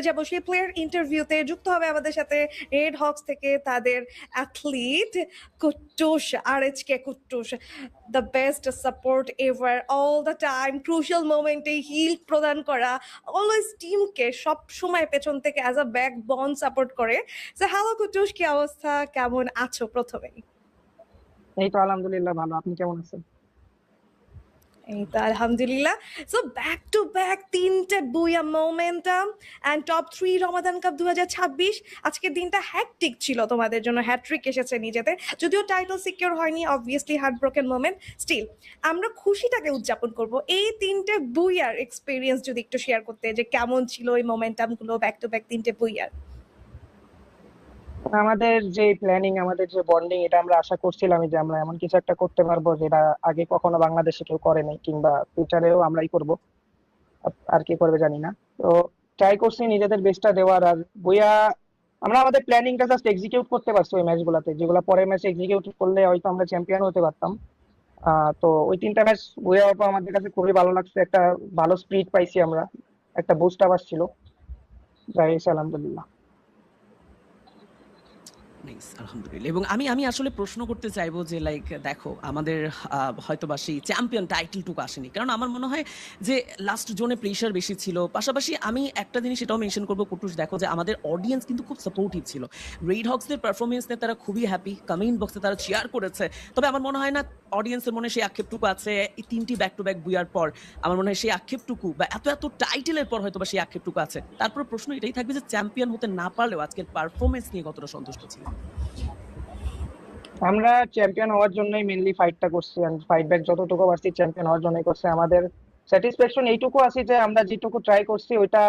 যাবো সেই প্লেয়ার ইন্টারভিউতে যুক্ত হবে আমাদের সাথে রেড হক্স থেকে তাদের athlete কুট্টুস আরএচকে কুট্টুস the best support ever all the time crucial মোমেন্টে হিল প্রদান করা অলওয়েজ টিমকে সব সময় পেছন থেকে অ্যাজ আ ব্যাক বন সাপোর্ট করে। সো হ্যালো কুট্টুস, কি অবস্থা, কেমন আছো? প্রথমেই এই তো আলহামদুলিল্লাহ ভালো। আপনি কেমন আছেন? এই তো আলহামদুলিল্লাহ। সো ব্যাক টু ব্যাক তিনটে বুয়া momentum and top 3 Ramadan cup 2026। আজকের দিনটা হ্যাটট্রিক ছিল তোমাদের জন্য, হ্যাটট্রিক এসেছে নিজেদের, যদিও টাইটেল সিকিউর হয়নি, obviously heart broken moment. Still আমরা খুশিটাকে উদযাপন করব। এই তিনটে বুইয়ার এক্সপিরিয়েন্স যদি একটু শেয়ার করতে, যে কেমন ছিল এই মোমেন্টামগুলো, ব্যাক টু ব্যাক তিনটে বুইয়ার। আমাদের যে প্ল্যানিং, আমাদের যে বন্ডিং, এটা আমরা আশা করছিলাম যে আমরা এমন কিছু একটা করতে পারবো যেটা আগে কখনো বাংলাদেশে কেউ করে নাই, কিংবা ফিউচারেও আমরাই করব। আর কি করবে জানি না। তো ট্রাই করছি নিজেদের বেস্টটা দেওয়ার। আর বইয়া আমরা আমাদের প্ল্যানিংটা জাস্ট এক্সিকিউট করতে পারছি ওই ম্যাচগুলোতে, যেগুলো পরের ম্যাচে এক্সিকিউট করলে হয়তো আমরা চ্যাম্পিয়ন হতে পারতাম। তো ওই তিনটা ম্যাচ বইয়া আমাদের কাছে খুবই ভালো লাগছে। একটা ভালো স্পিড পাইছি আমরা, একটা বুস্ট আপ আসছিল। যাই হয়েছে আলহামদুলিল্লাহ। নাইস, আলহামদুলিল্লাহ। এবং আমি আমি আসলে প্রশ্ন করতে চাইবো যে লাইক দেখো আমাদের হয়তোবা সেই চ্যাম্পিয়ন টাইটেলটুকু আসেনি, কারণ আমার মনে হয় যে লাস্ট জোনে প্রেশার বেশি ছিল। পাশাপাশি আমি একটা জিনিস এটাও মেনশন করবো কুটুস, দেখো যে আমাদের অডিয়েন্স কিন্তু খুব সাপোর্টিভ ছিল। রেড হক্সদের পারফরমেন্স নিয়ে তারা খুবই হ্যাপি, কমেন্ট বক্সে তারা চেয়ার করেছে। তবে আমার মনে হয় না অডিয়েন্সের মনে সেই আক্ষেপটুকু আছে এই তিনটি ব্যাক টু ব্যাক বুয়ার পর। আমার মনে হয় সেই আক্ষেপটুকু বা এত এত টাইটেলের পর হয়তো বা সেই আক্ষেপটুকু আছে। তারপর প্রশ্ন এটাই থাকবে যে চ্যাম্পিয়ন হতে না পারলেও আজকের পারফরমেন্স নিয়ে কতটা সন্তুষ্ট ছিল। আমরা চ্যাম্পিয়ন হওয়ার জন্যই মেনলি ফাইটটা করছি, এন্ড ফাইট ব্যাক যতটুকু পারছি চ্যাম্পিয়ন হওয়ার জন্যই করছি। আমাদের স্যাটিসফ্যাকশন এইটুকু আছে যে আমরা যেটুকু ট্রাই করছি ওইটা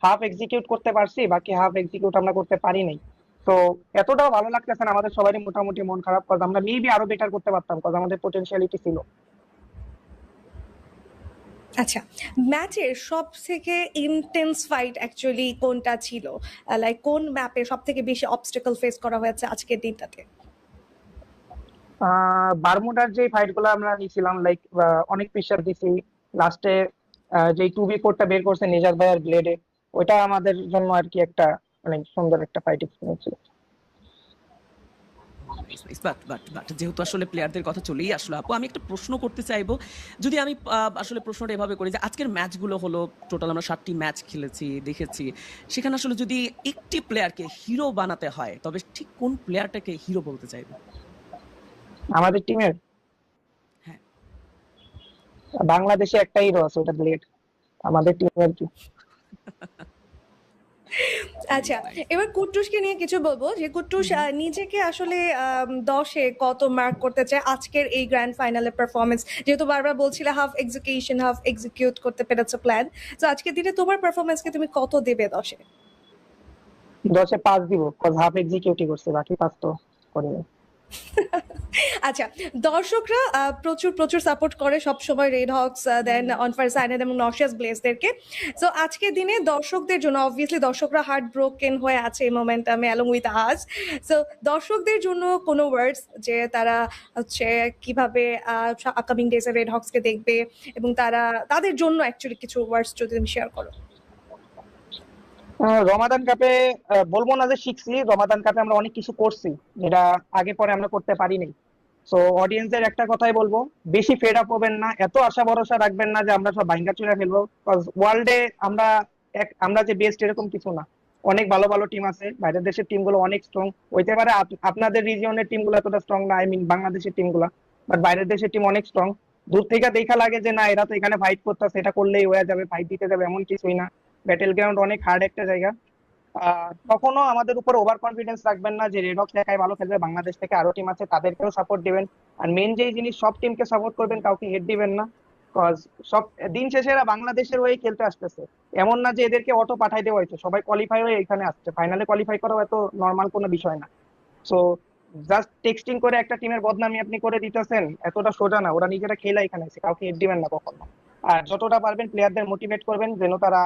হাফ এক্সিকিউট করতে পারছি, বাকি হাফ এক্সিকিউট আমরা করতে পারি নাই। তো এতটাও ভালো লাগতেছে না, আমাদের সবারই মোটামুটি মন খারাপ, কারণ আমরা মেবি আরো বেটার করতে পারতাম, কারণ আমাদের পোটেনশিয়ালিটি ছিল। আচ্ছা, ম্যাচের সব থেকে ইন্টেন্স ফাইট অ্যাকচুয়ালি কোনটা ছিল? লাইক কোন ম্যাপে সব থেকে বেশি অবস্টাকল ফেস করা হয়েছে আজকের দিনটাতে? বারমুডার যে ফাইট গুলো আমরা নিয়েছিলাম, লাইক অনেক প্রেশার দিছি লাস্টে। যে 2v4টা বের করছে নিজার ভাইয়ার ব্লেডে, ওইটা আমাদের জন্য আর কি একটা অনেক সুন্দর একটা ফাইট এক্সপিরিয়েন্স ছিল। বাট যেহেতু আসলে প্লেয়ারদের কথা চলেই আসলো আপু, আমি একটা প্রশ্ন করতে চাইবো। যদি আমি আসলে প্রশ্নটা এভাবে করি যে আজকের ম্যাচগুলো হলো টোটাল আমরা 7টি ম্যাচ খেলেছি, দেখেছি। সেখানে আসলে যদি একটি প্লেয়ারকে হিরো বানাতে হয় তবে ঠিক কোন প্লেয়ারটাকে হিরো বলতে চাইবো? আমাদের টিমের হ্যাঁ। বাংলাদেশে একটা হিরো আছে, ওটা ব্লেড। আমাদের টিমের কি আচ্ছা, এবার কুট্টুসকে নিয়ে কিছু বলবো, যে কুট্টুস নিজেকে আসলে 10-এ কত মার্ক করতে চায় আজকের এই গ্র্যান্ড ফাইনালের পারফরমেন্স? যেহেতু বারবার বলছিলে হাফ এক্সিকিউশন হাফ এক্সিকিউট করতে পেরেছো প্ল্যান, তো আজকের দিনে তোমার পারফরমেন্সকে তুমি কত দেবে 10-এ? 10-এ 5 দিব, কজ হাফ এক্সিকিউটিভ করছে, বাকি 5 তো করে নাই। আচ্ছা, দর্শকরা প্রচুর প্রচুর সাপোর্ট করে সব সময় রেড হক্স, দেন অনফার সাইনেদ এবং নশিয়াস ব্লেজদেরকে। সো আজকের দিনে দর্শকদের জন্য, অবভিয়াসলি দর্শকরা হার্ট ব্রোকেন হয়ে আছে এই মোমেন্টামে অ্যালং উইথ আস। সো দর্শকদের জন্য কোনো ওয়ার্ডস, যে তারা হচ্ছে কিভাবে আপকামিং ডেজে রেড হক্সকে দেখবে, এবং তারা তাদের জন্য অ্যাকচুয়ালি কিছু ওয়ার্ডস যদি তুমি শেয়ার করো। রমাদান কাপে বলবো না যে শিখছি, রমাদান কাপে আমরা অনেক কিছু করছি যেটা আগে পরে আমরা করতে পারিনি। সো অডিয়েন্সের একটা কথাই বলবো, বেশি ফেড আপ হবেন না, এত আশা ভরসা রাখবেন না যে আমরা সব ভাঙ্গা চুরা ফেলবো। ওয়ার্ল্ডে আমরা আমরা যে বেস্ট এরকম কিছু না। অনেক ভালো ভালো টিম আছে, বাইরের দেশের টিম গুলো অনেক স্ট্রং হইতে পারে। আপনাদের রিজিয়নের টিম গুলো এতটা স্ট্রং না, আই মিন বাংলাদেশের টিম গুলা, বাট বাইরের দেশের টিম অনেক স্ট্রং। দূর থেকে দেখা লাগে যে না, এরা তো এখানে ফাইট করতেছে, এটা করলেই হয়ে যাবে, ফাইট দিতে যাবে, এমন কিছুই না। ব্যাটেল গ্রাউন্ড অনেক হার্ড একটা জায়গা। কখনো আমাদের উপর ওভার কনফিডেন্স রাখবেন না যে রেড হক্স একাই ভালো খেলবে, বাংলাদেশ থেকে আরো টিম আছে, তাদেরকেও সাপোর্ট দিবেন। আর মেন যেই জিনিস, সব টিমকে সাপোর্ট করবেন, কাউকে হেড দিবেন না। কজ সব দিন শেষে এরা বাংলাদেশের হয়ে খেলতে আসতেছে, এমন না যে এদেরকে অটো পাঠাই দেওয়া হয়েছে, সবাই কোয়ালিফাই হয়ে এখানে আসছে। ফাইনালে কোয়ালিফাই করাও এত নর্মাল কোনো বিষয় না। সো জাস্ট টেক্সটিং করে একটা টিমের বদনামি আপনি করে দিতেছেন, এতটা সোজা না। ওরা নিজেরা খেলা এখানে এসে, কাউকে হেড দিবেন না কখনো। আর যতটা পারবেন প্লেয়ারদের মোটিভেট করবেন যেন তারা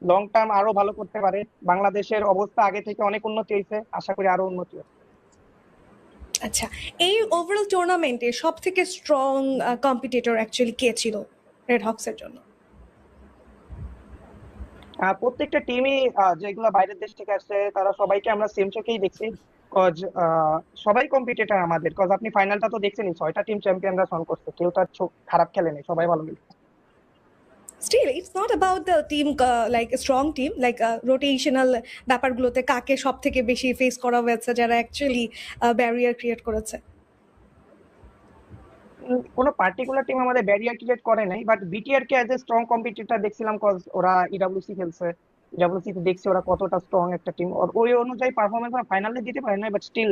লং টার্ম আরো ভালো করতে পারে। বাংলাদেশের অবস্থা আগে থেকে অনেক উন্নতি হয়েছে, আশা করি আরো উন্নতি হবে। আচ্ছা, এই ওভারঅল টুর্নামেন্টে সব থেকে স্ট্রং কম্পিটিটর অ্যাকচুয়ালি কে ছিল রেড হক্সের জন্য? প্রত্যেকটা টিমই যেগুলো বাইরের দেশ থেকে আসছে তারা সবাইকে আমরা সেম চোখেই দেখছি। কজ সবাই কম্পিটিটর আমাদের, কজ আপনি ফাইনালটা তো দেখছেনই, 6টা টিম চ্যাম্পিয়ন রান করছে, কেউ তার চোখ খারাপ খেলে নেই, সবাই ভালো খেলছে। Still, it's not about the team, like a strong team, like rotational ব্যাপারগুলোতে কাকে সব থেকে বেশি ফেস করা হয়েছে, যারা অ্যাকচুয়ালি ব্যারিয়ার ক্রিয়েট করেছে। কোনো পার্টিকুলার টিম আমাদের ব্যারিয়ার ক্রিয়েট করে নাই, but BTR K as a strong competitor দেখছিলাম, কজ ওরা ইডাব্লিউসি খেলছে। ইডাব্লিউসি তে দেখছি ওরা কতটা স্ট্রং একটা টিম, ওই অনুযায়ী পারফরমেন্স ওরা ফাইনালে দিতে পারে না, but still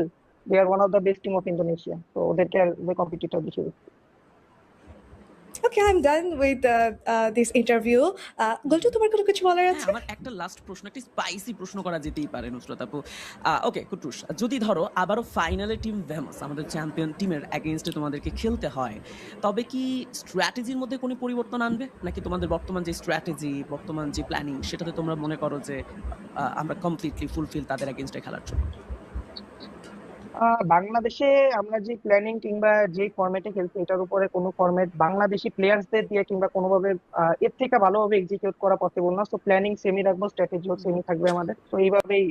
they are one of the best team of Indonesia, তো ওদেরকে কম্পিটিটর বেশি। Okay, I'm done with this interview. Gultu, তোমার কোনো কিছু বলার হ্যাঁ, আছে? আমার একটা লাস্ট প্রশ্ন, একটা স্পাইসি প্রশ্ন করা যেতেই পারে নুসরাত আপু। ওকে কুটুস, যদি ধরো আবারও ফাইনালে টিম ভেমাস আমাদের চ্যাম্পিয়ন টিমের এগেইনস্টে তোমাদেরকে খেলতে হয়, তবে কি স্ট্র্যাটেজির মধ্যে কোনো পরিবর্তন আনবে, নাকি তোমাদের বর্তমান যে স্ট্র্যাটেজি, বর্তমান যে প্ল্যানিং, সেটাতে তোমরা মনে করো যে আমরা কমপ্লিটলি ফুলফিল তাদের এগেইনস্টে খেলার জন্য? বাংলাদেশে আমরা যে প্ল্যানিং কিংবা যে ফরম্যাটে খেলছি, এটার উপরে কোনো ফরম্যাট বাংলাদেশি প্লেয়ার্সদের দিয়ে কিংবা কোনোভাবে এর থেকে ভালোভাবে এক্সিকিউট করা পসিবল না। তো প্ল্যানিং সেমি রাখবো, স্ট্র্যাটেজিও সেমি থাকবে আমাদের, তো এইভাবেই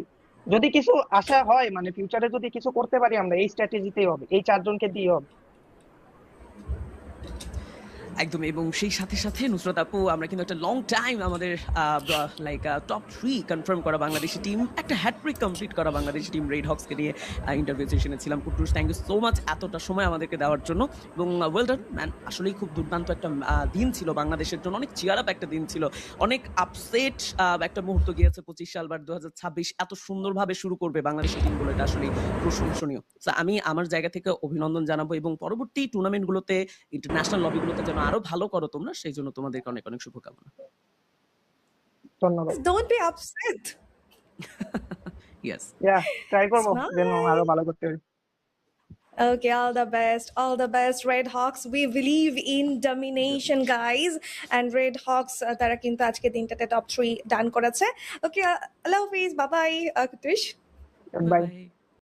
যদি কিছু আশা হয়, মানে ফিউচারে যদি কিছু করতে পারি আমরা, এই স্ট্র্যাটেজিতেই হবে, এই 4 জনকে দিয়ে হবে। একদম। এবং সেই সাথে সাথে নুসরাত আপু, আমরা কিন্তু একটা লং টাইম আমাদের লাইক টপ 3 কনফার্ম করা বাংলাদেশি টিম, একটা হ্যাট্রিক কমপ্লিট করা বাংলাদেশি টিম রেড হক্সকে নিয়ে ইন্টারভিউ সেশনে ছিলাম। Kutus, thank you so much এতটা সময় আমাদেরকে দেওয়ার জন্য, এবং ওয়েল ডান ম্যান। আসলেই খুব দুর্দান্ত একটা দিন ছিল বাংলাদেশের জন্য, অনেক চিয়ার আপ একটা দিন ছিল, অনেক আপসেট একটা মুহূর্ত গিয়েছে 25 সাল বা 2026 এত সুন্দরভাবে শুরু করবে বাংলাদেশের টিমগুলো, এটা আসলে প্রশংসনীয়। So, আমি আমার জায়গা থেকে অভিনন্দন জানাবো, এবং পরবর্তী টুর্নামেন্টগুলোতে, ইন্টারন্যাশনাল লবিগুলোতে যেন আরো ভালো করো তোমরা, সেই জন্য তোমাদেরকে অনেক অনেক শুভকামনা। ধন্যবাদ। Don't be upset. Yes. Try It's করবো যেন আরো nice. ভালো করতে পারি। Okay, all the best. All the best, Red Hawks. We believe in domination, guys. And Red Hawks, তারা কিন্তু আজকে দিনটাতে টপ 3 ডান করেছে। Okay, আল্লাহ হাফিজ, বাই বাই, কুতুশ। বাই। বাই।